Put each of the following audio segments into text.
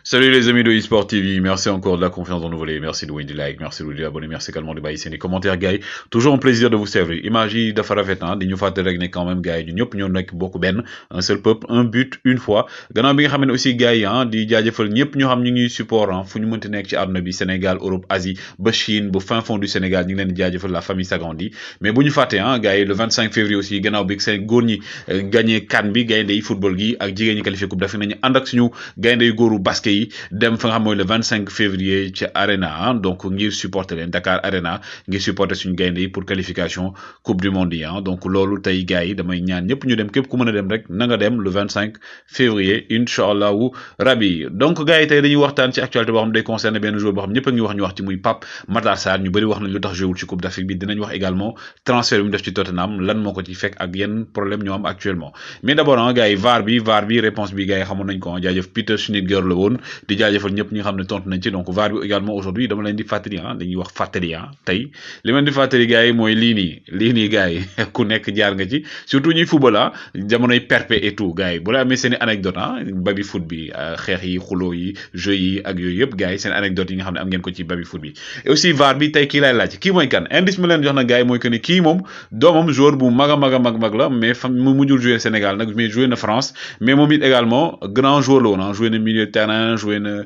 Salut les amis de eSport TV, merci encore de la confiance en nous voler, merci de vous du like, merci de vous abonner, merci également de baisser les commentaires gars yi. Toujours un plaisir de vous servir. Image yi dafa rafet hein, di ñu fàttali rek ne quand même gars yi ñun ñëpp ñoo nekk bokk benn, un seul peuple, un but, une foi. Gannaaw bi nga xam ne aussi gars yi hein, di jaajëfal ñëpp ñoo xam ñu ngi support hein, fu ñu mënti nekk ci àdduna bi Sénégal, Europe, Asie, ba Chine, ba fin fond du Sénégal, ñu ngi leen di jaajëfal la famille s'agrandit. Mais bu ñu fàtte hein, gars yi le 25 février aussi gannaaw bi seen góor ñi gagné CAN bi gaynde yi football gi ak jigéen ñi qualifié coupe d'Afrique nañu ànd ak suñu gaynde yu góoru basket yi dem fa nga xam mooy le 25 février ci Arena hein, donc ngir supporter leen Dakar Arena ngir supporter suñu gaynde yi pour qualification coupe du monde yi hein. Donc loolu tey gars yi damay ñaan ñëpp ñu dem képp ku mën a dem rek na nga dem le 25 février incha allahu rabi. Donc gars yi tey dañuy waxtaan ci actualité boo xam day concerné benn joueur boo xam ñëpp a ngi wax ñu wax ci muy Pape Matar Sarr ñu bëri wax nañ lu tax joué wul ci coupe d'Afrique bi dinañ wax également transfert bi mu def ci Tottenham lan moo ko ci fekk ak yenn problème ñoo am actuellement. Mais d'abord hein, gars yi VAR bi réponse bi gars yi xamoon nañ ko jaajëf Peter Schnittger la woon di jaajëfal ñëpp ñi nga xam ne tontu nañ ci. Donc VAR bi également aujourd'hui dama leen di fàttali ah dañuy wax fàttali ah tey li ma leen di fàttali gars yi mooy lii nii gars yi ku nekk jaar nga ci surtout ñuy football ah jamonoy perpe et tout gars yi bu la amee seen i anecdote ah baby foot bi xeex yi xuloo yi jeux yi ak yooyu yëpp gars yi seen anecdote yi nga xam ne am ngeen ko ci baby foot bi. Et aussi VAR bi tey kii laay laaj kii mooy kan indice mi leen jox na gars yi mooy que ni kii moom doomam joueur bu mag a mag la mais mu mujjul jouer Sénégal nag mais joué na France mais moom it également grand joueur la woon ah joué na milieu de terrain joué na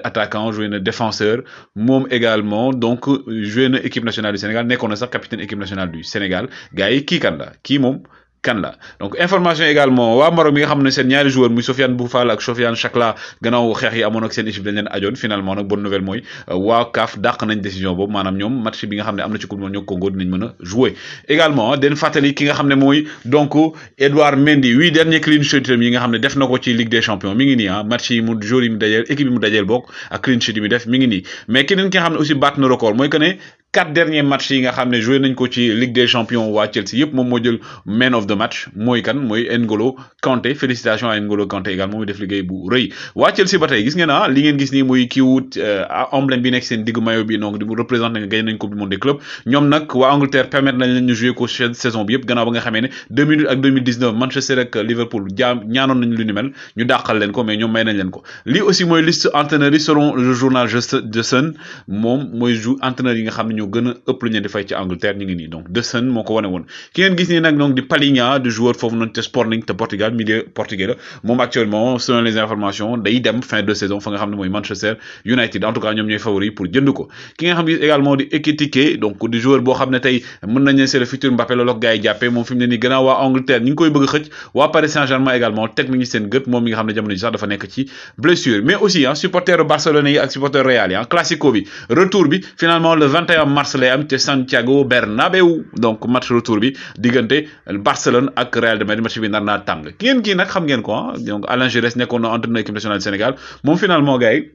attaquant joué na défenseur moom également donc joué na équipe nationale du Sénégal nekkoon na sax capitaine équipe nationale du Sénégal gars yi kii kan la kii moom kan la. Donc information également waa Maroc mi nga xam ne seen ñaari joueur muy Sofiane Boufal ak Sofiane Chakla gannaaw xeex yi amoon ak seen équipe dañ leen ajoon finalement nag bonne nouvelle mooy waa CAF dàq nañ décision boobu maanaam ñoom match bi nga xam ne am na ci coupe du monde ñoo Congo dinañ mën a jouer également den fàttali ki nga xam ne mooy donc Edouard Mendy 8 derniers clean sheet yi nga xam ne def na ko ci Ligue des champions mi ngi nii ah match yi mu joueur yi mu dajeel équipe yi mu dajeel bokk ak clean sheet yi mu def mi ngi nii. Mais keneen ki nga xam ne aussi baat na record mooy que ne 4 derniers matchs yi nga xam ne joué nañ ko ci Ligue des champions waa Chelsea yëpp moom moo jël man of the match mooy kan mooy N'Golo Kanté félicitations à N'Golo Kanté également muy def liggéey bu rëy waa Chelsea ba tey gis ngeen li ngeen gis nii muy kii wut emblème bi nekk seen digg maillot bi donc di mu représenter nga gagné nañ coupe du monde des clubs ñoom nag waa Angleterre permettre nañ leen ñu jouer ko saison bi yëpp gannaaw ba nga xamee ne 2008 ak 2019 Manchester ak Liverpool ñaanoon nañ lu ni mel ñu dàqal leen ko mais ñoom may nañ leen ko. Lii aussi mooy liste entraîneurs yi selon le journal The Sun moom mooy entraîneurs yi nga xam ne ñoo gën a ëpp lu ñu di fay ci Angleterre ñu ngi nii donc De Sun moo ko wane woon ki ngeen gis nii nag donc di Palhinha du joueur foofu noonu te Sporting te Portugal milieu portugais la moom actuellement selon les informations day dem fin de saison fa nga xam ne mooy Manchester United en tout cas ñoom ñooy favori pour jënd ko. Ki nga xam ne également di Ekitike donc di joueur boo xam ne tey mën nañ ne c'est le futur Mbappé loolu ak gars yi jàppee moom fi mu ne nii gannaaw waa Angleterre ñu ngi koy bëgg a xëcc waa Paris Saint-Germain également teg nañu seen gët moom mi nga xam ne jamono ji sax dafa nekk ci blessure. Mais aussi supporter Barcelone yi ak supporter Real yi classico bi retour bi finalement le 21 mars lay am te Santiago Bernabéu donc match retour bi diggante Barcelone ak Real de Madrid match bi nar naa tàng ki ngeen kii nag xam ngeen ko donc Alain Giresse nekkoon na entraîneur équipe nationale du Sénégal moom finalement gars yi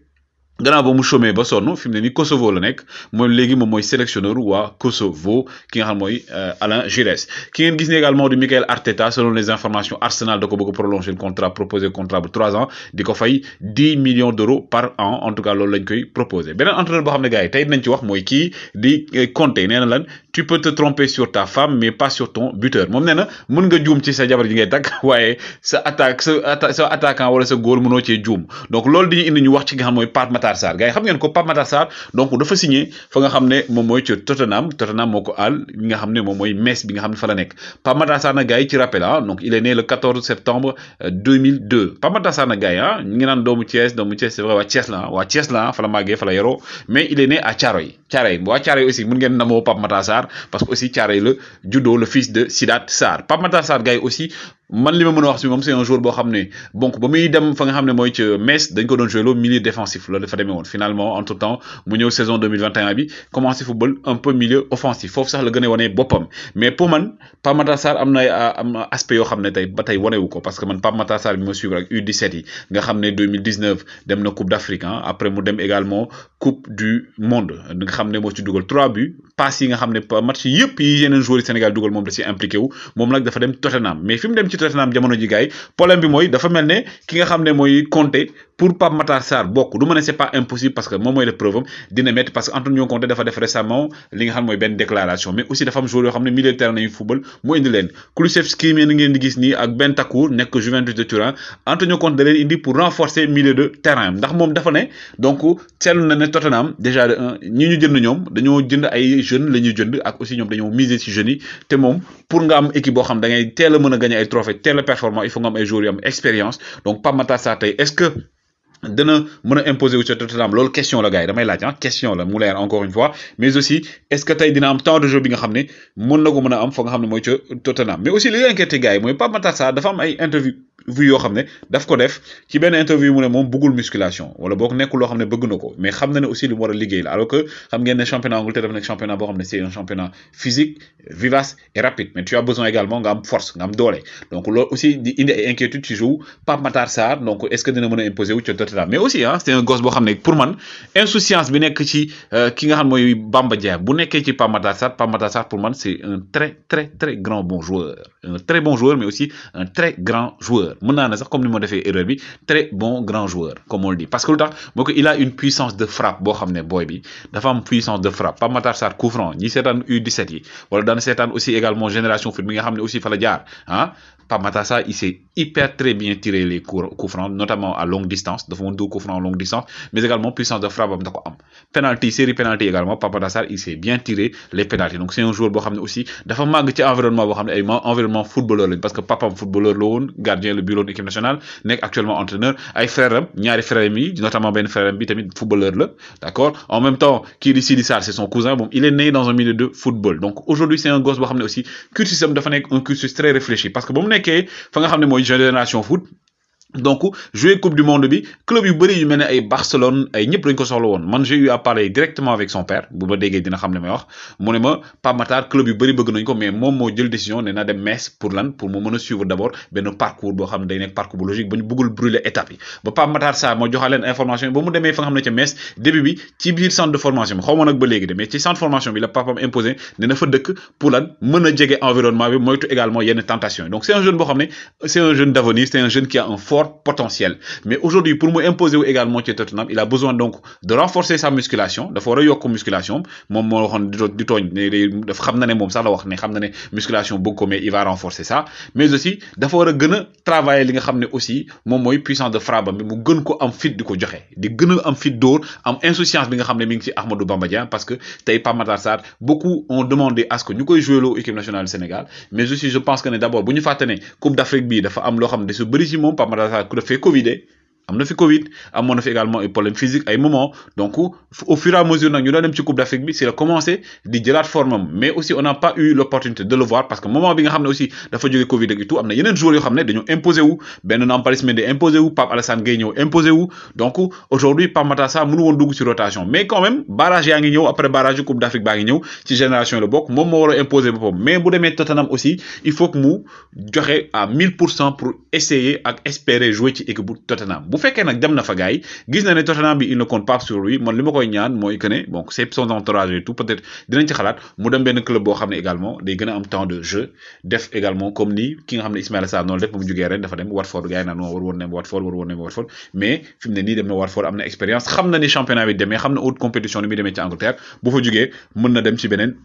gannaaw ba mu chômé ba sonn fi mu ne nii Kosovo la nekk moom léegi moom mooy sélectionneur waa Kosovo ki nga xam mooy Alain Giresse. Ki ngeen gis ne également di Mikel Arteta selon les informations Arsenal da ko bëgg a prolonger le contrat proposé contrat bu 3 ans di ko fay 10 millions d'euros par an en tout cas loolu lañ koy proposé. Beneen entraîneur boo xam ne gars yi tey dinañ ci wax mooy kii di Conte nee na lan tu peux te tromper sur ta femme mais pas sur ton buteur moom nee na mën nga juum ci sa jabar ji ngay tagg waaye sa attaquant wala sa góol mënoo cee juum donc loolu dañuy indi ñu wax ci nga xam mooy Pape Matar Sarr gars yi xam ngeen ko Pape Matar Sarr donc dafa signé fa nga xam ne moom mooy ci Tottenham moo ko àll ñi nga xam ne moom mooy Metz bi nga xam ne fa la nekk. Pape Matar Sarr nag gars yi ci rappel donc il est né le 14 septembre 2002 Pape Matar Sarr nag gars yi ñu ngi naan doomu Thiès c'est vrai waa Thiès la fa la màggee fa la yoroo mais il est né à Thiaroye waa Thiaroye aussi mun ngeen namoo Pape Matar Sarr parce que aussi Thiaroye la juddoo le fils de Sidat Sarr. Pape Matar Sarr gars yi aussi man li ma mën a wax si moom c'est un joueur boo xam ne donc ba muy dem fa nga xam ne mooy ci Metz dañ ko doon jouer loo milieu défensif loolu dafa demee woon finalement entre temps mu ñëw saison 2021 bi commencé football un peu milieu offensif foofu sax la gën a wane boppam. Mais pour man Pape Matar Sarr am na aspect yoo xam ne tey ba tey wanewu ko parce que man Pape Matar Sarr bi ma suivre ak U17 yi nga xam ne 2019 dem na Coupe d'Afrique après mu dem également Coupe du Monde nga xam ne moo ci dugal 3 buts passes yi nga xam ne match yëpp yi yeneen joueurs yi Sénégal dugal moom da ci impliqué wu moom nag dafa dem Tottenham mais fi mu dem ci Tottenham jamono ji gars yi problème bi mooy dafa mel ne ki nga xam ne mooy Conte pour Pape Matar Sarr bokk du ma ne c'est pas impossible parce que moom mooy def preuve am dina métti parce que Antonio Conte dafa def récemment li nga xam mooy benn déclaration mais aussi dafa am joueur yoo xam ne milieu de terrain nañu football mu indi leen Kulusevski mi ngeen di gis nii ak Bentancur nekk Juventus de Turin Antonio Conte da leen indi pour renforcer milieu de terrain ndax moom dafa ne donc seetlu na ne Tottenham déjà de un ñi ñu jënd ñoom dañoo jënd ay jeunes la ñuy jënd ak aussi ñoom dañoo miser ci jeunes yi te moom pour nga am équipe boo xam da ngay teel a mën a gagner ay trophées teel a performant il faut nga am ay joueurs yu am expérience donc Pape Matar Sarr tey est-ce que dana mën a imposer wu ci Tottenham loolu question la gars yi damay laaj question la mu leer encore une fois mais aussi est-ce que tey dina am temps de jeu bi nga xam ne mën na ko mën a am fa nga xam ne mooy ca Tottenham mais aussi li inquiété gars yi mooy Pape Matar Sarr dafa am ay interview yoo xam ne daf ko def ci benn interview mu ne moom bëggul musculation wala boog nekkul loo xam ne bëgg na ko mais xam na ne aussi lu mu war a liggéey la alors que xam ngeen ne championnat Angleterre dafa nekk championnat boo xam ne c'est un championnat physique vivace et rapide mais tu as besoin également nga am force nga am doole donc loolu aussi di indi ay inquiétude ci joue Pape Matar Sarr donc est-ce que dina mën a imposer wu ci Tottenham mais aussi c'est un gosse boo xam ne pour man insouciance bi nekk ci ki nga xam mooy Bamba Dieng bu nekkee ci Pape Matar Sarr pour man c'est un très grand bon joueur un très bon joueur mais aussi un très grand joueur mën naa ne sax comme ni ma defee erreur bi très bon grand joueur comme on le dit parce que lu tax moo ko il a une puissance de frappe boo xam ne booy bi dafa am puissance de frappe Pape Matar Sarr coup franc ñi seetaan U17 yi wala daan seetaan aussi également génération foot bi nga xam ne aussi fa la jaar Pape Matar Sarr il sait hyper très bien tirer les coups francs notamment à longue distance dafa mën dugg coup franc à longue distance mais également puissance de frappe am da ko am penalty série penalty également Pape Matar Sarr il sait bien tirer les penalty donc c'est un joueur boo xam ne aussi dafa màgg ci environnement boo xam ne ay environnement footballeur lañ parce que papam footballeur la woon gardien le bureau de l'équipe nationale nekk actuellement entraîneur ay frères am ñaari frères am yi notamment benn frère am bi tamit footballeur la d'accord en même temps kii di Sidi Sarr c'est son cousin bon il est né dans un milieu de football donc aujourd'hui c'est un gosse boo xam ne aussi cursus am dafa nekk un cursus très réfléchi parce que ba mu nekkee fa nga xam ne mooy génération foot donc jouer coupe du monde bi club yu bëri yu mel ne ay Barcelone ay ñëpp dañ ko soxla woon man j'ai eu à parler directement avec son père bu ma déggee dina xam ne may wax mu ne ma Pape Matar club yu bëri bëgg nañ ko mais moom moo jël décision ne na dem Metz pour lan pour mu mën a suivre d'abord benn parcours boo xam ne day nekk parcours bu logique ba ñu bëggul brûler étape yi ba Pape Matar Sarr moo joxaa leen information yi ba mu demee fa nga xam ne ca Metz début bi ci biir centre de formation bi xaw ma nag ba léegi de mais ci centre de formation bi la papam imposé ne na fa dëkk pour lan mën a jege environnement bi moytu également yenn tentation yi donc c'est un jeune boo xam ne c'est un jeune d'avenir c'est un jeune qui a un fort potentiel mais aujourd'hui pour me imposer également chez Tottenham il a besoin donc de renforcer sa musculation dafa war a yokk musculation moom moo waxoon di tooñ ne dafa xam na ne moom sax la wax ne xam na ne musculation bëgg ko mais il va renforcer ça mais aussi dafa war a gën a travailler li nga xam ne aussi moom mooy puissance de frappe bi mu gën ko am fit di ko joxe di gën a am fit dóor am insouciance bi nga xam ne mi ngi ci Ahmadou Bamba Dieng parce que tey Pape Matar Sarr beaucoup ont demandé à ce que ñu koy jouer loo équipe nationale du Sénégal mais aussi je pense que ne d'abord bu ñu fàtte ne Coupe d'Afrique bi dafa am loo xam ne su bëri ci moom Pape Matar Sarr ku dafay Covid am na fi Covid amoon na fi également ay problème physique ay moment donc au fur et à mesure nag ñu doon dem ci Coupe d'Afrique bi c'est la commencé di jëlaat forme mais aussi on n'a pas eu l'opportunité de le voir parce que moment bi nga xam ne aussi dafa jógee Covid ak tout am na yeneen joueurs yoo xam ne dañoo imposé wu benn Nampalys Mendy imposé wu Pape Alassane Gueye ñëw imposé wu donc aujourd'hui Pape Matar Sarr mënu woon dugg ci rotation mais quand même barrage yaa ngi ñëw après barrage yu Coupe d'Afrique baa ngi ñëw ci génération la bokk moom moo war a imposé boppam mais bu demee Tottenham aussi il faut que mu joxe à 1000% pour essayer ak espérer jouer ci équipe bu Tottenham bu fekkee nag dem na fa gars yi gis na ne Tottenham bi il ne compte pas sur lui man li ma koy ñaan mooy que ne bon c'est son entourage et tout peut-être dinañ ci xalaat mu dem benn club boo xam ne également day gën a am temps de jeu def également comme ni ki nga xam ne Ismaïla Sarr noonu def ba mu jógee ren dafa dem Watford gars yi naan war woon ne Watford mais fi mu ne nii dem na Watford am na expérience xam na ni championnat bi demee xam na haute compétition ni muy demee ci Angleterre bu fa jógee mën na dem ci beneen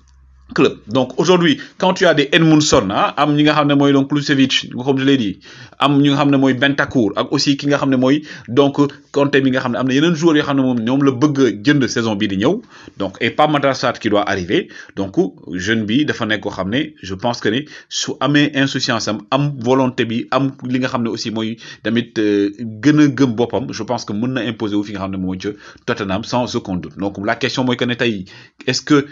club donc aujourd'hui quand tu as des Edmundson am ñi nga xam ne mooy donc Kulusevich comme je l'ai dit am ñi nga xam ne mooy Bentancur ak aussi ki nga xam ne mooy donc Conte mi nga xam ne am na yeneen joueurs yoo xam ne moom ñoom la bëgg a jënd saison bii di ñëw donc et Pape Matar Sarr qui doit arriver donc jeune bi dafa nekk koo xam ne je pense que ni su amee insouciance am volonté bi am li nga xam ne aussi mooy tamit gën a gëm boppam je pense que mën na imposer wu fi nga xam ne mooy ca Tottenham sans aucun doute donc la question mooy que ne tey est-ce que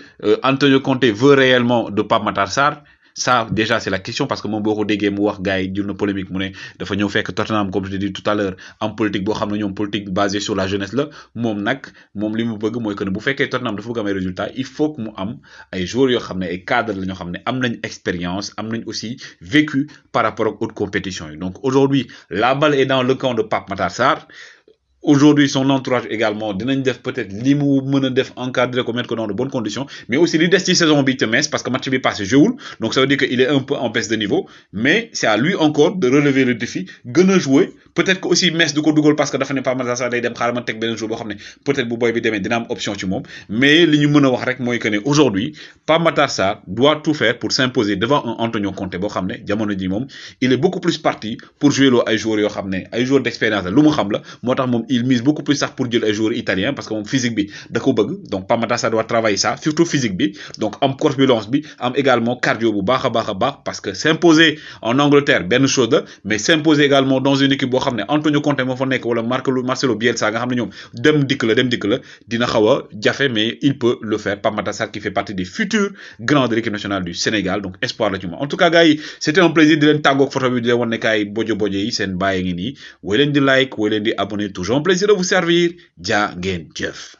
Antonio Conte réellement de Pape Matar Sarr ça déjà c'est la question parce que moom boo ko déggee mu wax gars yi jur na polémique mu ne dafa ñëw fekk Tottenham comme je l'ai dit tout à l'heure en politique boo xam ne ñoom politique basée sur la jeunesse la moom li mu bëgg mooy que ne bu fekkee Tottenham dafa bëgg am ay résultats il faut que mu am ay joueurs yoo xam ne ay cadres la ñoo xam ne am nañ expérience am nañ aussi vécu par rapport ak autres compétitions yi donc aujourd'hui la balle est dans le camp de Pape Matar Sarr aujourd'hui son entourage également dinañ def peut-être li mu mën def encadrer ko mettre ko dans de bonnes conditions mais aussi li des ci saison bi te Metz parce que match bi passé joué donc ça veut dire que il est un peu en baisse de niveau mais c'est à lui encore de relever le défi gën jouer peut-être que aussi Metz du ko dugal parce que dafa ne Pape Matar Sarr day dem xaaral ma teg beneen jour boo xam peut-être bu boy bi demee dina am option ci moom mais li ñu mën wax rek mooy que ne aujourd'hui Pape Matar Sarr doit tout faire pour s'imposer devant un Antonio Conte boo xam ne jamono ji moom il est beaucoup plus parti pour jouer loo ay joueurs yoo xam ne ay joueurs d'expérience la lu mu xam la moo tax moom il mise beaucoup plus sax pour jël ay joueurs italiens parce que moom physique bi da ko bëgg donc Pape Matar Sarr doit travailler ça surtout physique bi donc am corpulence bi am également cardio bu baax a baax parce que s'imposer en Angleterre benn chose la mais s'imposer également dans une équipe boo xam ne Antonio Conte moo fa nekk wala Marcelo Bielsa nga xam ne ñoom dem dikk la dina xaw a jafe mais il peut le faire Pape Matar Sarr qui fait partie des futurs grands de l'équipe nationale du Sénégal donc espoir la ci moom en tout cas gars yi c'était un plaisir di leen tàggoog photo bi di leen wan ne kaay bojo yi seen bàyyi ngi nii woy leen di like woy leen di abonner toujours un plaisir de vous servir jaa ngeen jëf